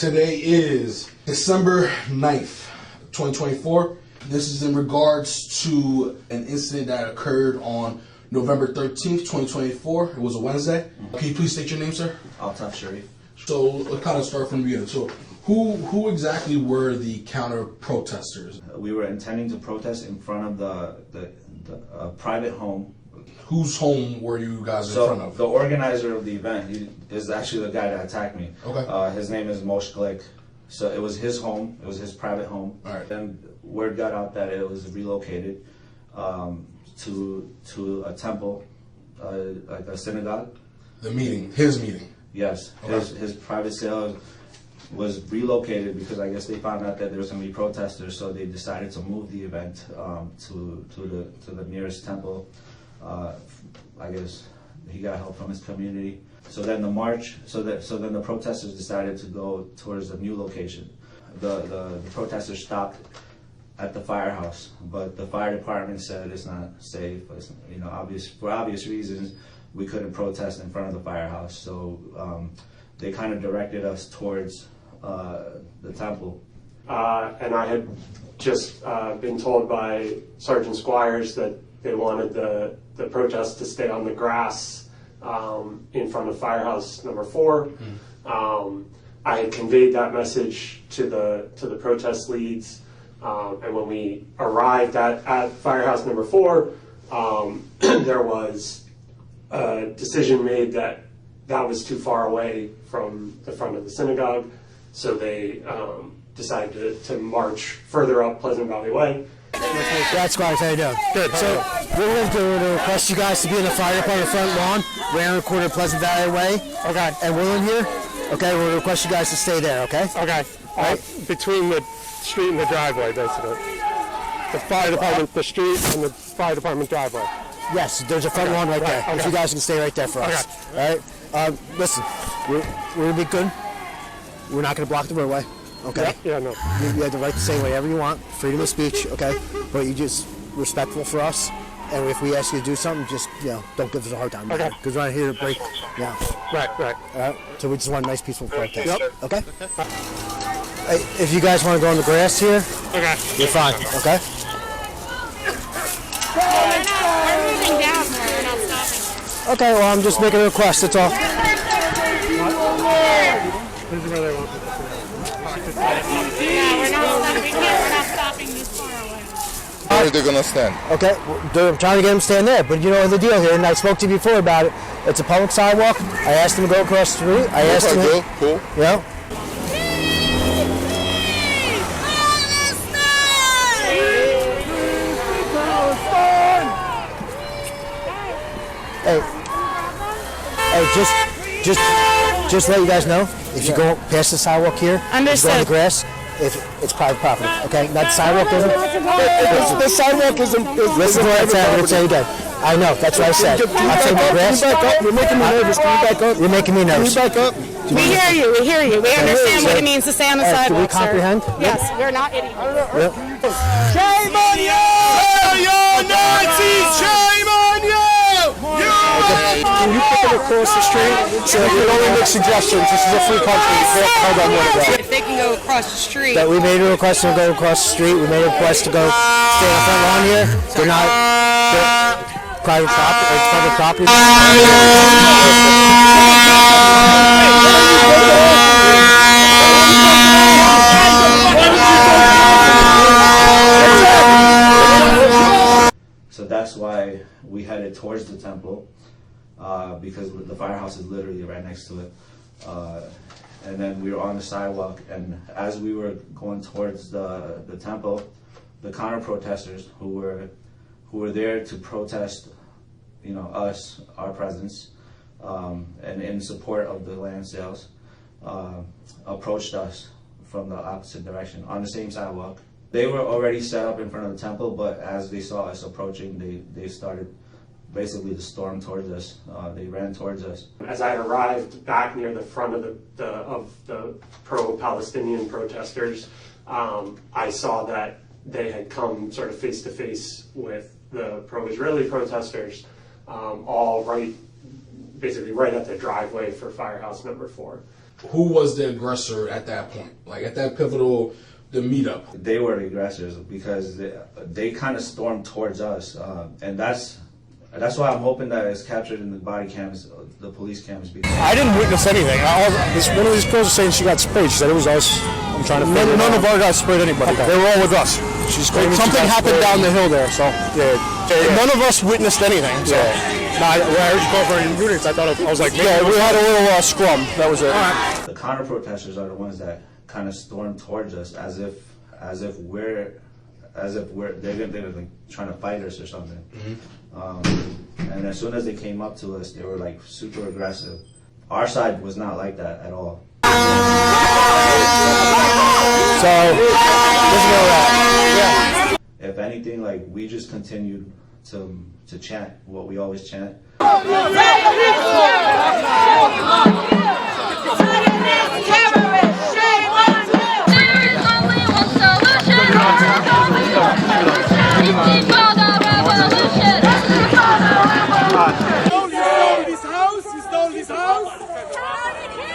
Today is December 9th, 2024. This is in regards to an incident that occurred on November 13th, 2024. It was a Wednesday. Can you please state your name, sir? Altaf Sharif. So let's kind of start from the beginning. So who exactly were the counter protesters? We were intending to protest in front of the private home. Whose home were you guys in front of? The organizer of the event is actually the guy that attacked me. Okay. His name is Moshe Glick. So it was his home. It was his private home. All right. Then word got out that it was relocated to a temple, like a synagogue. The meeting, his meeting. Yes. Okay. His private sale was relocated because I guess they found out that there was going to be protesters, so they decided to move the event to the nearest temple. I guess he got help from his community. So then then the protesters decided to go towards the new location. The protesters stopped at the firehouse, but the fire department said it's not safe. It's, for obvious reasons, we couldn't protest in front of the firehouse. So they kind of directed us towards the temple. And I had just been told by Sergeant Squires that they wanted the protest to stay on the grass in front of firehouse number 4. I had conveyed that message to the protest leads, and when we arrived at firehouse number 4, there was a decision made that was too far away from the front of the synagogue, so they decided to march further up Pleasant Valley Way. That's Squires, how you doing? Good. So we're going to request you guys to be in the fire department front lawn, around the corner of Pleasant Valley Way. Okay. And we're in here. Okay, we'll request you guys to stay there, okay? Okay. Between the street and the driveway, basically. The fire department, the street, and the fire department driveway. Yes, there's a front lawn right there. Okay. If you guys can stay right there for us. Okay. All right? Listen, we're going to be good. We're not going to block the roadway. Okay. Yeah, no. You have the right to say whatever you want, freedom of speech, okay? But you just respectful for us, and if we ask you to do something, just don't give us a hard time. Okay. Because we're not here to break. Yeah. Right. All right. So we just want a nice, peaceful protest. Yep. Okay. Hey, if you guys want to go on the grass here, okay, you're fine. Okay. We're moving down there. We're not stopping. Okay. Well, I'm just making a request. That's all. This is where they want us. Yeah, we're not stopping this far away. Where are they going to stand? Okay, I'm trying to get them to stand there, but you know the deal here, and I spoke to you before about it. It's a public sidewalk. I asked them to go across the street. I asked them. Cool. Yeah. Hey, just let you guys know, if you go past the sidewalk here, if you go on the grass, it's private property, okay? Not the sidewalk isn't. The sidewalk isn't. Listen to what I'm saying. Let's say again. I know, that's what I said. I'm saying the grass. You're making me nervous. Can you back up? You're making me nervous. Can you back up? We hear you. We understand what it means to stay on the sidewalk, do we comprehend? sir. Yes, we're not idiots. Shame on you! You're Nazis! Shame on you! Can you pick it across the street? So you can only make suggestions. This is a free country. You can't tell them where to go. If they can go across the street. That we made a request to go across the street. We made a request to go stay in the front lawn here. They're not private property. It's public property. So that's why we headed towards the temple, because the firehouse is literally right next to it. And then we were on the sidewalk, and as we were going towards the temple, the counter protesters who were there to protest, us, our presence, and in support of the land sales, approached us from the opposite direction on the same sidewalk. They were already set up in front of the temple, but as they saw us approaching, they started basically to storm towards us. They ran towards us. As I arrived back near the front of the pro-Palestinian protesters, I saw that they had come sort of face to face with the pro-Israeli protesters, all basically right at the driveway for Firehouse number 4. who was the aggressor at that point? Like at that pivotal, the meetup. They were the aggressors because they kind of stormed towards us, and that's why I'm hoping that it's captured in the body cams, the police cams. Because I didn't witness anything. One of these girls was saying she got sprayed. She said it was us. I'm trying to figure none of our guys sprayed anybody. Okay. They were all with us. She's claiming something happened down the hill there. So none of us witnessed anything. So. No, I heard you call for units. I was like, we had a little scrum. That was it. The counter protesters are the ones that kind of stormed towards us as if they're like trying to fight us or something. And as soon as they came up to us, they were like super aggressive. Our side was not like that at all. So this is where we're at. Yeah. If anything, like we just continued to chant what we always chant.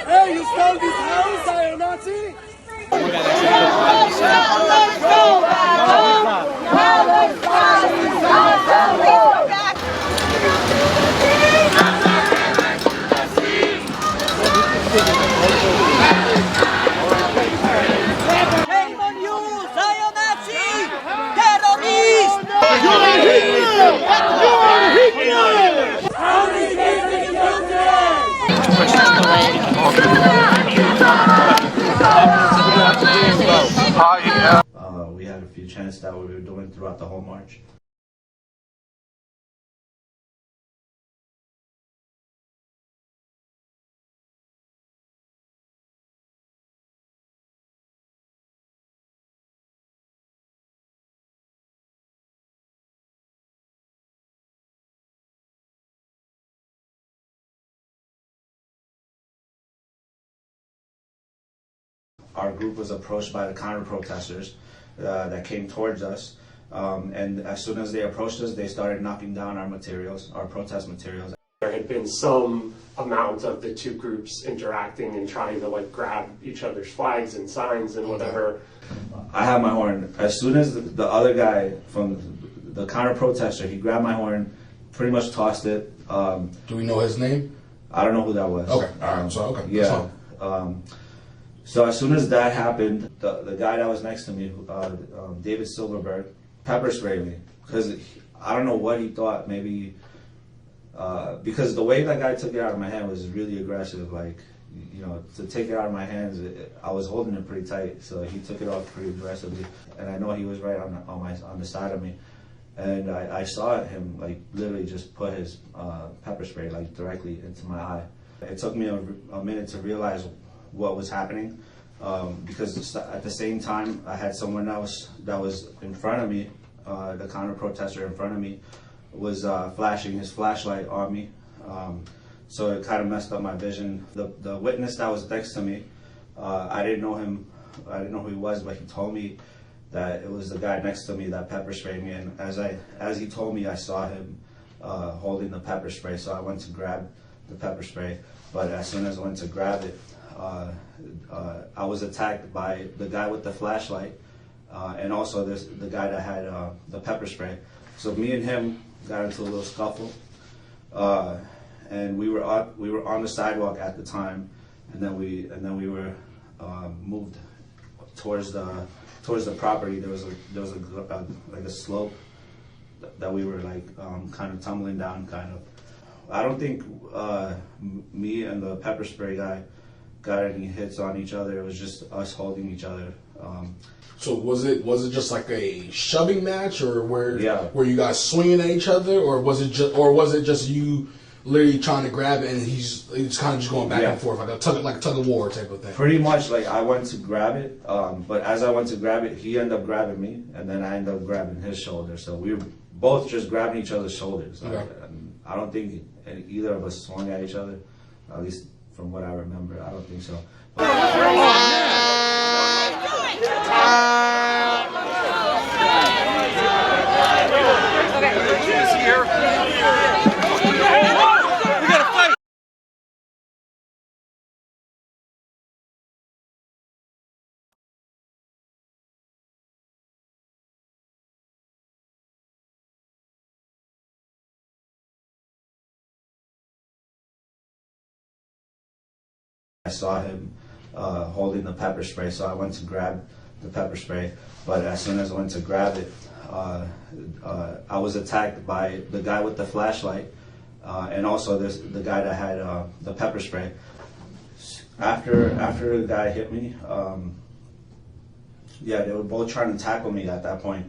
Hey, you stole this house, are you a Nazi? Shame on you, Zionazi! Terrorist! You are Hitler! You are Hitler! How many days did you do today? We had a few chants that we were doing throughout the whole march. Our group was approached by the counter-protesters that came towards us, and as soon as they approached us, they started knocking down our materials, our protest materials. There had been some amount of the two groups interacting and trying to like grab each other's flags and signs and whatever. I had my horn. As soon as the other guy from the counter-protester, he grabbed my horn, pretty much tossed it. Do we know his name? I don't know who that was. Okay, all right, so okay. Yeah. So as soon as that happened, the guy that was next to me, David Silverberg, pepper sprayed me because I don't know what he thought. Maybe because the way that guy took it out of my hand was really aggressive. Like, you know, to take it out of my hands, I was holding it pretty tight, so he took it off pretty aggressively. And I know he was right on the side of me, and I saw him like literally just put his pepper spray like directly into my eye. It took me a minute to realize what was happening, because at the same time I had someone else that was in front of me, the counter protester in front of me was flashing his flashlight on me, so it kind of messed up my vision. The witness that was next to me, I didn't know him, I didn't know who he was, but he told me that it was the guy next to me that pepper sprayed me, and as he told me, I saw him holding the pepper spray, so I went to grab the pepper spray, but as soon as I went to grab it, I was attacked by the guy with the flashlight, and also the guy that had the pepper spray. So me and him got into a little scuffle, and we were on the sidewalk at the time, and then we were moved towards the property. There was a slope that we were like kind of tumbling down, kind of. I don't think me and the pepper spray guy got any hits on each other. It was just us holding each other. So was it just like a shoving match, or were you guys swinging at each other, or was it just you literally trying to grab it and he's kind of just going back and forth like a tug of war type of thing? Pretty much, like I went to grab it, but as I went to grab it, he ended up grabbing me, and then I ended up grabbing his shoulder. So we were both just grabbing each other's shoulders. Okay. I don't think either of us swung at each other, at least from what I remember. I don't think so. I saw him holding the pepper spray, so I went to grab the pepper spray. But as soon as I went to grab it, I was attacked by the guy with the flashlight, and also the guy that had the pepper spray. After the guy hit me, yeah, they were both trying to tackle me at that point.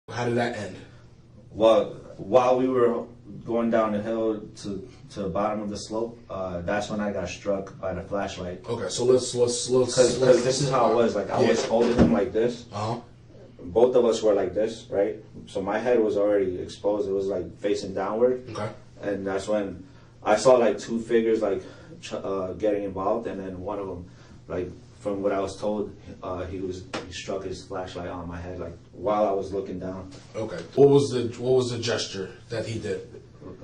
How did that end? Well, while we were going down the hill to the bottom of the slope, that's when I got struck by the flashlight. Okay, so let's Because this is how it was. Like, I was holding him like this. Both of us were like this, right? So my head was already exposed. It was like facing downward. Okay. And that's when I saw like two figures like getting involved, and then one of them, like from what I was told, he struck his flashlight on my head like while I was looking down. Okay. What was the gesture that he did?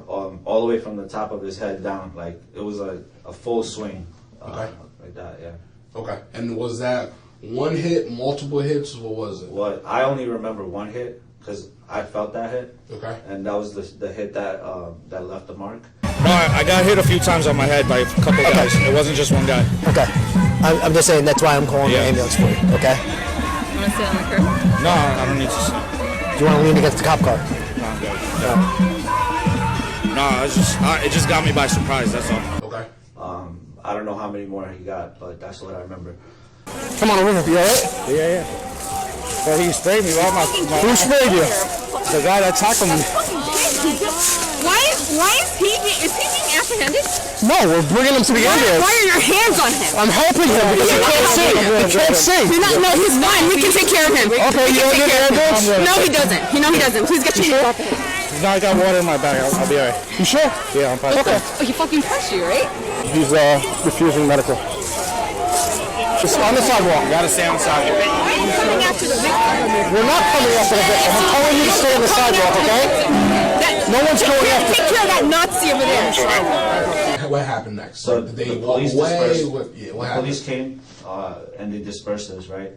All the way from the top of his head down, like it was like a full swing. Like that, yeah. Okay. And was that one hit, multiple hits? What was it? Well, I only remember one hit because I felt that hit. Okay. And that was the hit that that left the mark. No, I got hit a few times on my head by a couple of guys. It wasn't just one guy. Okay. I'm just saying that's why I'm calling the ambulance for you, okay? You want to sit on the curb? No, I don't need to sit. Do you want to lean against the cop car? No, I'm good. No, it just got me by surprise, that's all. Okay. I don't know how many more he got, but that's what I remember. Come on over here, you alright? Yeah. Well, he sprayed me. Who sprayed you? The guy that tackled me. Why is he being apprehended? No, we're bringing him to the ambulance. Why are your hands on him? I'm helping him because he can't see. He can't see. No, he's fine. We can take care of him. Okay, you don't need an ambulance? No, he doesn't. No, he doesn't. Please get your hands off him. No, I got water in my bag. I'll be alright. You sure? Yeah, I'm fine. Okay. Oh, he fucking punched you, right? He's refusing medical. Just on the sidewalk. You gotta stay on the sidewalk. Why are you coming after the victim? We're not coming after the victim. I'm telling you to stay on the sidewalk, okay? No one's going after. Take care of that Nazi over there. What happened next? So did they the walk police away? dispersed. What The happened? police came and they dispersed us, right?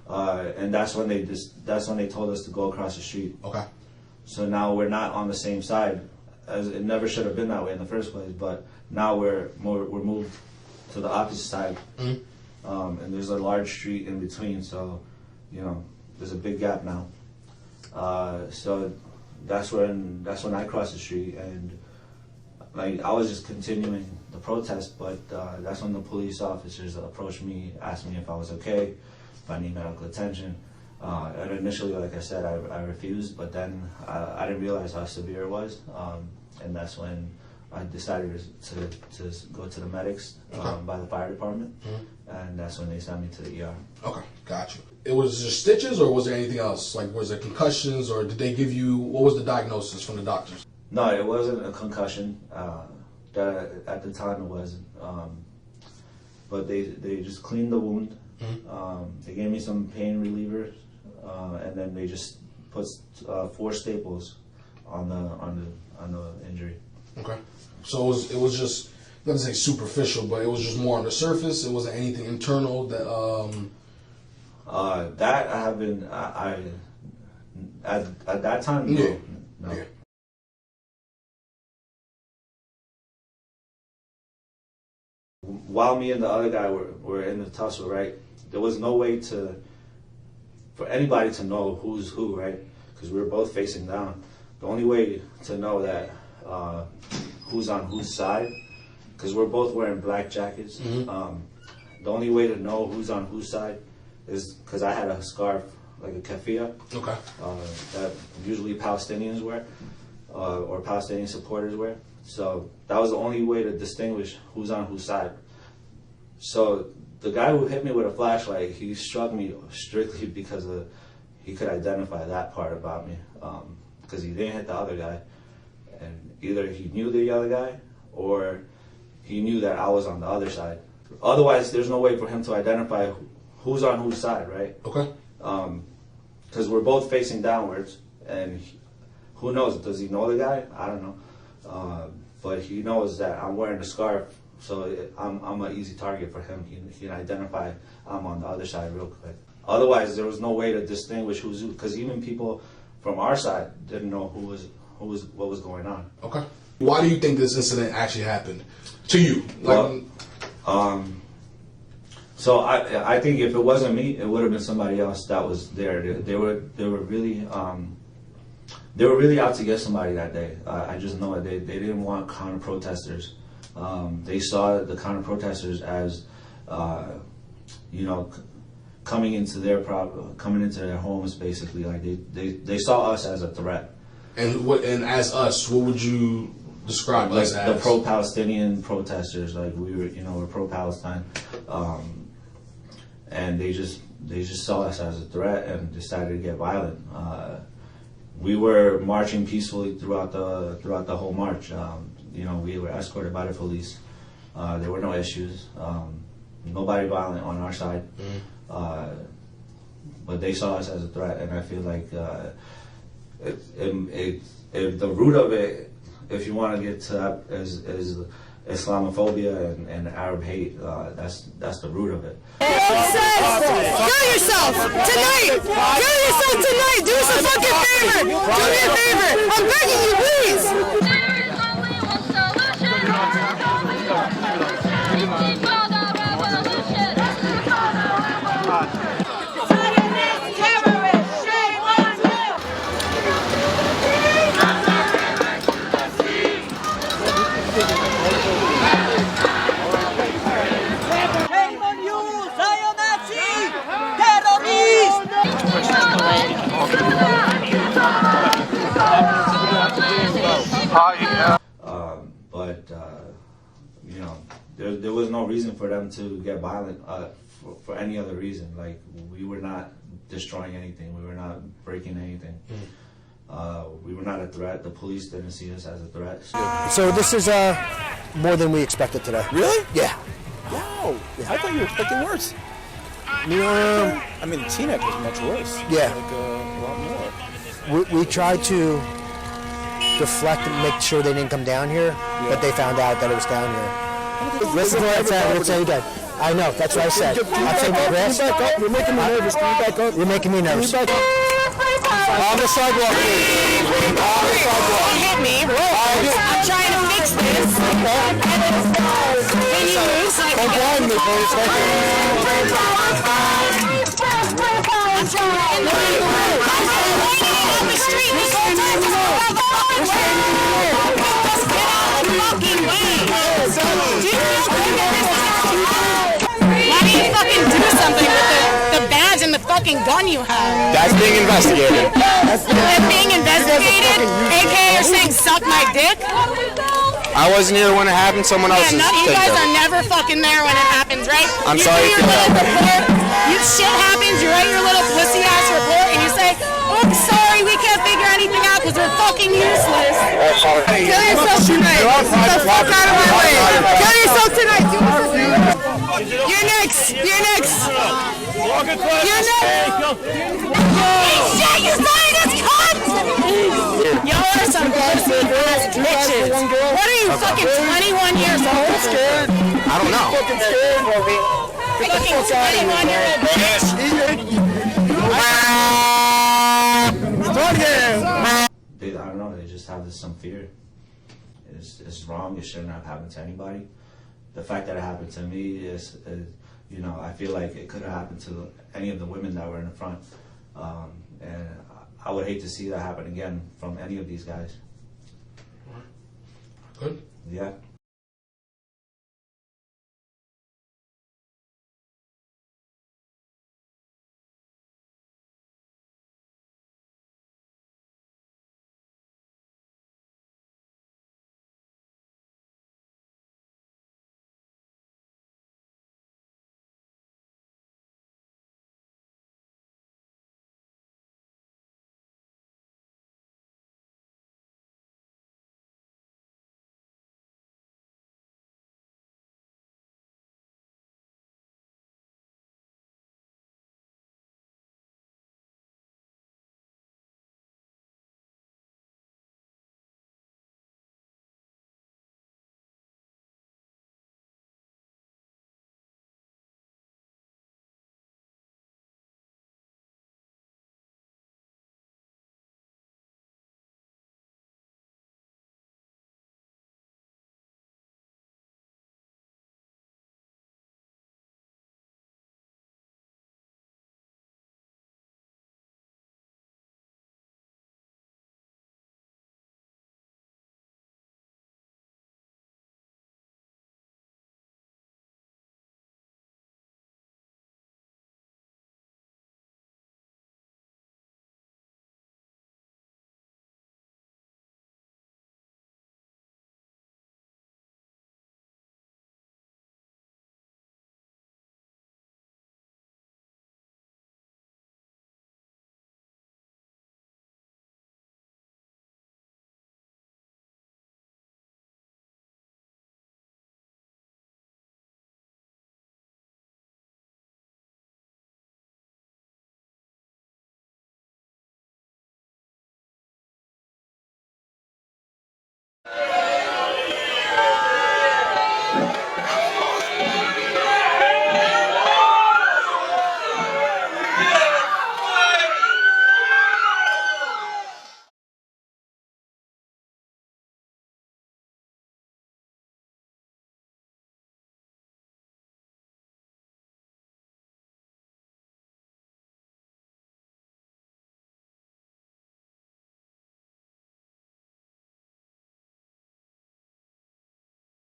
And that's when they told us to go across the street. Okay. So now we're not on the same side, as it never should have been that way in the first place. But now we're moved to the opposite side, and there's a large street in between. So, there's a big gap now. So that's when I crossed the street, and like I was just continuing the protest. But that's when the police officers approached me, asked me if I was okay, if I need medical attention. And initially, like I said, I refused, but then I didn't realize how severe it was, and that's when I decided to go to the medics by the fire department, and that's when they sent me to the ER. Okay, got you. It was just stitches, or was there anything else? Like, was there concussions, or did they give you, what was the diagnosis from the doctors? No, it wasn't a concussion. That at the time it wasn't. But they just cleaned the wound. They gave me some pain relievers. And then they just put 4 staples on the injury. Okay, so it was just, not to say superficial, but it was just more on the surface. It wasn't anything internal that. That I have been at that time. No. Yeah. No. Yeah. While me and the other guy were in the tussle, right? There was no way for anybody to know who's who, right? Because we were both facing down. The only way to know that who's on whose side, because we're both wearing black jackets. The only way to know who's on whose side is because I had a scarf, like a keffiyeh, that usually Palestinians wear, or Palestinian supporters wear. So that was the only way to distinguish who's on whose side. So the guy who hit me with a flashlight, he struck me strictly because he could identify that part about me, because he didn't hit the other guy, and either he knew the other guy or he knew that I was on the other side. Otherwise, there's no way for him to identify who's on whose side, right? Okay. Because we're both facing downwards, and who knows? Does he know the guy? I don't know. But he knows that I'm wearing the scarf, so I'm an easy target for him. He can identify I'm on the other side real quick. Otherwise, there was no way to distinguish who's who, because even people from our side didn't know what was going on. Okay. Why do you think this incident actually happened to you? So I think if it wasn't me, it would have been somebody else that was there. They were really out to get somebody that day. I just know it. They didn't want counter protesters. They saw the counter protesters as coming into their homes, basically. Like they saw us as a threat. And as us, what would you describe like us as? The pro-Palestinian protesters, like we're pro-Palestine, and they just saw us as a threat and decided to get violent. We were marching peacefully throughout the whole march. We were escorted by the police. There were no issues. Nobody violent on our side. But they saw us as a threat, and I feel like if the root of it, if you want to get to that, is Islamophobia and Arab hate. That's the root of it. Kill yourself tonight! Kill yourself tonight! Do us a fucking favor! Do me a favor! I'm begging you, please! There was no reason for them to get violent for any other reason. Like, we were not destroying anything. We were not breaking anything. We were not a threat. The police didn't see us as a threat. So this is more than we expected today. Really? Yeah. Wow. I thought you were expecting worse. I mean, Teaneck was much worse. Yeah. Like, a lot more. We tried to deflect and make sure they didn't come down here, but they found out that it was down here. Listen to what I'm saying again. I know, that's what I said. I'll take the risk. You're making me nervous. Can you back up? You're making me nervous. Can you back up? On the sidewalk, please. On the sidewalk. Don't hit me. I'm trying to fix this. Can you move so I Don't blind me, please. Thank you. I'm trying to waiting on the street this whole time. Just get out of the fucking way. Do you feel good that this is happening? Why don't you fucking do something with the badge and the fucking gun you have? That's being investigated. It's being investigated? AK, you're saying suck my dick? I wasn't here when it happened. Someone else is. You guys are never fucking there when it happens, right? I'm you sorry do your little report. Shit happens. You write your little pussy ass report, and you say, "Oops, sorry, we can't figure anything out because we're fucking useless." Kill yourself tonight. Get the fuck out of my way. Kill yourself tonight. Do us a favor. You're next. You're next. You're next. Shit, you signed us, cunt! Y'all are some bullshit ass bitches. What are you, fucking 21 years old? I don't know. Fucking 21-year-old bitch. I don't know. They just have some fear. It's wrong. It shouldn't have happened to anybody. The fact that it happened to me is I feel like it could have happened to any of the women that were in the front, and I would hate to see that happen again from any of these guys. Good. Yeah.